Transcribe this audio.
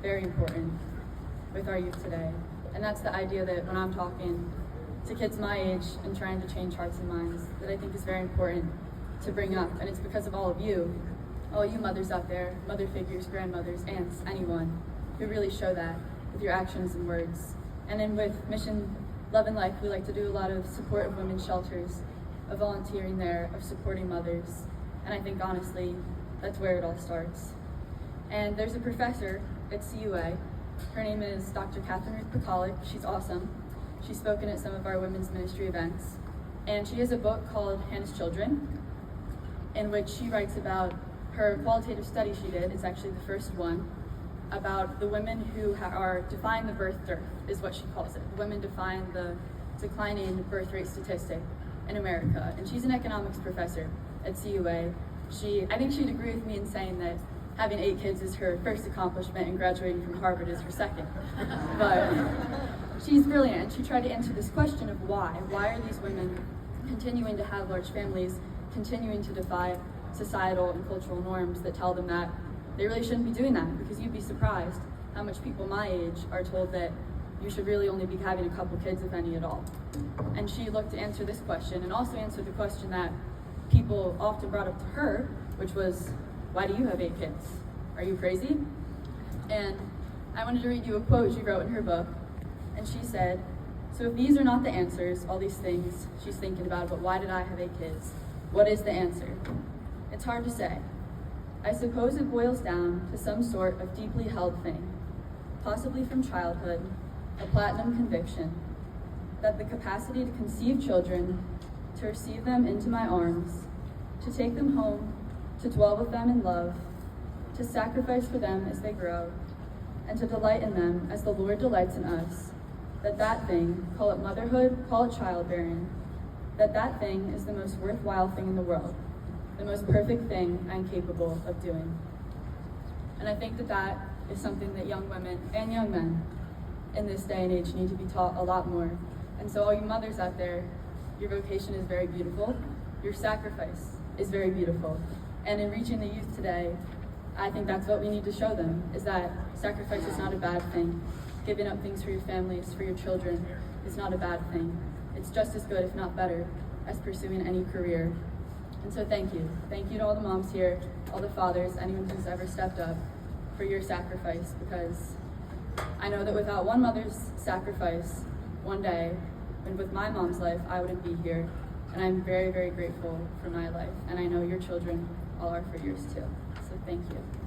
very important with our youth today. And that's the idea that when I'm talking to kids my age and trying to change hearts and minds, that I think is very important to bring up. And it's because of all you mothers out there, mother figures, grandmothers, aunts, anyone, who really show that with your actions and words. And then with Mission Love and Life, we like to do a lot of support of women's shelters, of volunteering there, of supporting mothers. And I think honestly, that's where it all starts. And there's a professor at CUA. Her name is Dr. Catherine Ruth Pekalik. She's awesome. She's spoken at some of our women's ministry events. And she has a book called Hannah's Children, in which she writes about her qualitative study she did. It's actually the first one, about the women who are define the birth dearth, is what she calls it. Women define the declining birth rate statistic in America. And she's an economics professor at CUA. I think she'd agree with me in saying that having 8 kids is her first accomplishment and graduating from Harvard is her second. But she's brilliant, and she tried to answer this question of why. Why are these women continuing to have large families, continuing to defy societal and cultural norms that tell them that they really shouldn't be doing that? Because you'd be surprised how much people my age are told that you should really only be having a couple kids, if any at all. And she looked to answer this question and also answer the question that people often brought up to her, which was, why do you have 8 kids? Are you crazy? And I wanted to read you a quote she wrote in her book. And she said, so if these are not the answers, all these things she's thinking about, but why did I have 8 kids? What is the answer? It's hard to say. I suppose it boils down to some sort of deeply held thing, possibly from childhood, a platinum conviction, that the capacity to conceive children, to receive them into my arms, to take them home, to dwell with them in love, to sacrifice for them as they grow, and to delight in them as the Lord delights in us, that thing, call it motherhood, call it childbearing, that thing is the most worthwhile thing in the world, the most perfect thing I'm capable of doing. And I think that is something that young women and young men in this day and age need to be taught a lot more. And so all you mothers out there, your vocation is very beautiful. Your sacrifice is very beautiful. And in reaching the youth today, I think that's what we need to show them, is that sacrifice is not a bad thing. Giving up things for your families, for your children, is not a bad thing. It's just as good, if not better, as pursuing any career. And so thank you. Thank you to all the moms here, all the fathers, anyone who's ever stepped up for your sacrifice, because I know that without one mother's sacrifice one day, and with my mom's life, I wouldn't be here. And I'm very, very grateful for my life. And I know your children all are for yours too. So thank you.